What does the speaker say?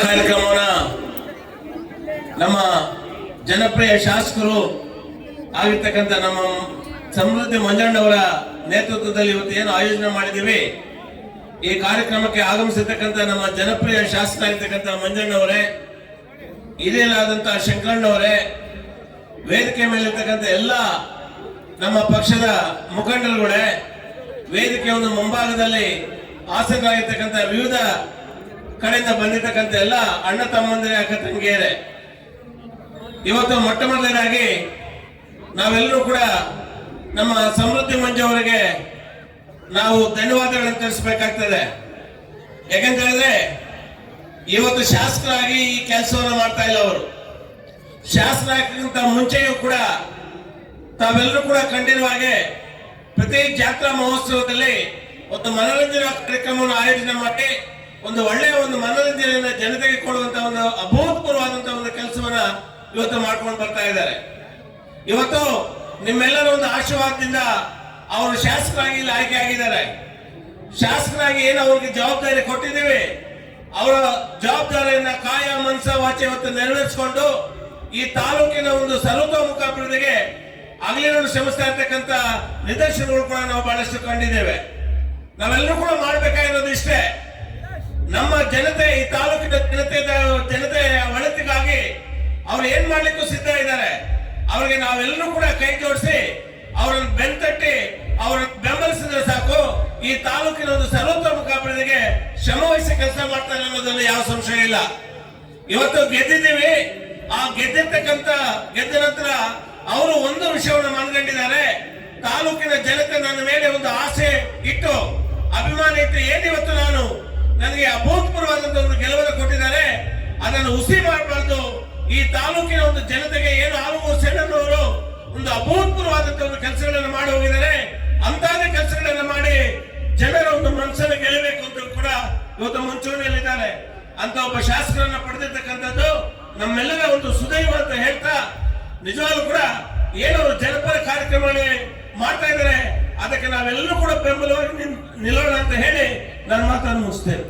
ಕಾರ್ಯಕ್ರಮವನ್ನ ನಮ್ಮ ಜನಪ್ರಿಯ ಶಾಸಕರು ಆಗಿರ್ತಕ್ಕಂಥ ನಮ್ಮ ಸಮೃದ್ಧಿ ಮಂಜಣ್ಣವರ ನೇತೃತ್ವದಲ್ಲಿ ಇವತ್ತು ಏನು ಆಯೋಜನೆ ಮಾಡಿದ್ದೀವಿ, ಈ ಕಾರ್ಯಕ್ರಮಕ್ಕೆ ಆಗಮಿಸಿರ್ತಕ್ಕಂಥ ನಮ್ಮ ಜನಪ್ರಿಯ ಶಾಸಕ ಆಗಿರ್ತಕ್ಕಂಥ ಮಂಜಣ್ಣವರೇ, ಹಿರಿಯರಾದಂತಹ ಶಂಕರಣ್ಣವರೇ, ವೇದಿಕೆ ಮೇಲಿರ್ತಕ್ಕಂಥ ಎಲ್ಲ ನಮ್ಮ ಪಕ್ಷದ ಮುಖಂಡರುಗಳೇ, ವೇದಿಕೆಯ ಒಂದು ಮುಂಭಾಗದಲ್ಲಿ ಆಸಕ್ತರಾಗಿರ್ತಕ್ಕಂಥ ವಿವಿಧ ಕಡೆಯಿಂದ ಬಂದಿರತಕ್ಕಂಥ ಎಲ್ಲ ಅಣ್ಣ ತಮ್ಮಂದಿರೇ, ಅಕ್ಕ ತಂಗಿಯರೇ, ಇವತ್ತು ಮೊಟ್ಟ ಮೊದಲನೇದಾಗಿ ನಾವೆಲ್ಲರೂ ಕೂಡ ನಮ್ಮ ಸಮೃದ್ಧಿ ಮಂಜು ಅವರಿಗೆ ನಾವು ಧನ್ಯವಾದಗಳನ್ನು ತಿಳಿಸಬೇಕಾಗ್ತದೆ. ಯಾಕಂತ ಹೇಳಿದ್ರೆ ಇವತ್ತು ಶಾಸಕರಾಗಿ ಈ ಕೆಲಸವನ್ನು ಮಾಡ್ತಾ ಇಲ್ಲ. ಅವರು ಶಾಸಕರಾಗಿಂತ ಮುಂಚೆಯೂ ಕೂಡ ತಾವೆಲ್ಲರೂ ಕೂಡ ಕಂಡಿರುವ ಹಾಗೆ ಪ್ರತಿ ಜಾತ್ರಾ ಮಹೋತ್ಸವದಲ್ಲಿ ಒಂದು ಮನೋರಂಜನಾ ಕಾರ್ಯಕ್ರಮವನ್ನು ಆಯೋಜನೆ ಮಾಡಿ ಒಂದು ಒಳ್ಳೆಯ ಒಂದು ಮನೋರಂಜನೆಯನ್ನು ಜನತೆಗೆ ಕೊಡುವಂತ ಒಂದು ಅಭೂತಪೂರ್ವವಾದಂತಹ ಒಂದು ಕೆಲಸವನ್ನ ಇವತ್ತು ಮಾಡ್ಕೊಂಡು ಬರ್ತಾ ಇದ್ದಾರೆ. ಇವತ್ತು ನಿಮ್ಮೆಲ್ಲರ ಒಂದು ಆಶೀರ್ವಾದದಿಂದ ಅವರು ಶಾಸಕರಾಗಿ ಇಲ್ಲಿ ಆಯ್ಕೆ ಆಗಿದ್ದಾರೆ. ಶಾಸಕರಾಗಿ ಏನು ಅವ್ರಿಗೆ ಜವಾಬ್ದಾರಿ ಕೊಟ್ಟಿದ್ದೀವಿ, ಅವರ ಜವಾಬ್ದಾರಿಯನ್ನ ಕಾಯ ಮನಸ ವಾಚೆ ಇವತ್ತು ನೆರವೇರಿಸಿಕೊಂಡು ಈ ತಾಲೂಕಿನ ಒಂದು ಸರ್ವತೋಮುಖ ಅಭಿವೃದ್ಧಿಗೆ ಹಗಲಿರುಳು ಶ್ರಮಿಸ್ತಾ ಇರ್ತಕ್ಕಂಥ ನಿದರ್ಶನಗಳು ಕೂಡ ನಾವು ಬಹಳಷ್ಟು ಕಂಡಿದ್ದೇವೆ. ನಾವೆಲ್ಲರೂ ಕೂಡ ಮಾಡಬೇಕಾಗಿರೋದು ಇಷ್ಟೇ, ನಮ್ಮ ಜನತೆ, ಈ ತಾಲೂಕಿನ ಜನತೆಯ ಒಳಿತಿಗಾಗಿ ಅವ್ರು ಏನ್ ಮಾಡ್ಲಿಕ್ಕೂ ಸಿದ್ಧ ಇದ್ದಾರೆ. ಅವ್ರಿಗೆ ನಾವೆಲ್ಲರೂ ಕೂಡ ಕೈ ಜೋಡಿಸಿ ಅವರನ್ನು ಬೆನ್ತಟ್ಟಿ ಅವರನ್ನು ಬೆಂಬಲಿಸಿದ್ರೆ ಸಾಕು, ಈ ತಾಲೂಕಿನ ಒಂದು ಸರ್ವತೋಮುಖ ಅಭಿವೃದ್ಧಿಗೆ ಶ್ರಮವಹಿಸಿ ಕೆಲಸ ಮಾಡ್ತಾರೆ ಅನ್ನೋದ್ರಲ್ಲಿ ಯಾವ ಸಂಶಯ ಇಲ್ಲ. ಇವತ್ತು ಗೆದ್ದಿದ್ದೀವಿ. ಆ ಗೆದ್ದ ನಂತರ ಅವರು ಒಂದು ವಿಷಯವನ್ನು ಮನಗಂಡಿದ್ದಾರೆ. ತಾಲೂಕಿನ ಜನತೆ ನನ್ನ ಮೇಲೆ ಒಂದು ಆಸೆ ಇಟ್ಟು, ಅಭಿಮಾನ ಇಟ್ಟು, ಏನಿವತ್ತು ನನಗೆ ಅಭೂತಪೂರ್ವವಾದಂತಹ ಒಂದು ಗೆಲುವನ್ನು ಕೊಟ್ಟಿದ್ದಾರೆ, ಅದನ್ನು ಹುಸಿ ಮಾಡಬಾರ್ದು. ಈ ತಾಲೂಕಿನ ಒಂದು ಜನತೆಗೆ ಏನು ಆಲೂರು ಸೇನವರು ಒಂದು ಅಭೂತಪೂರ್ವವಾದಂತಹ ಒಂದು ಕೆಲಸಗಳನ್ನು ಮಾಡಿ ಹೋಗಿದ್ದಾರೆ. ಅಂತಾದ ಕೆಲಸಗಳನ್ನು ಮಾಡಿ ಜನರ ಒಂದು ಮನಸ್ಸನ್ನು ಗೆಲ್ಲಬೇಕು ಅಂತ ಕೂಡ ಇವತ್ತು ಮುಂಚೂಣಿಯಲ್ಲಿದ್ದಾರೆ. ಅಂತ ಒಬ್ಬ ಶಾಸಕರನ್ನ ಪಡೆದಿರ್ತಕ್ಕಂಥದ್ದು ನಮ್ಮೆಲ್ಲರ ಒಂದು ಸುದೈವ ಅಂತ ಹೇಳ್ತಾ, ನಿಜವಾಗ್ಲೂ ಕೂಡ ಏನು ಜನಪರ ಕಾರ್ಯಕ್ರಮಗಳೇ ಮಾಡ್ತಾ ಇದ್ದಾರೆ, ಅದಕ್ಕೆ ನಾವೆಲ್ಲರೂ ಕೂಡ ಬೆಂಬಲವಾಗಿ ನಿಲ್ಲೋಣ ಅಂತ ಹೇಳಿ ನನ್ನ ಮಾತನ್ನು ಮುಗಿಸ್ತೇನೆ.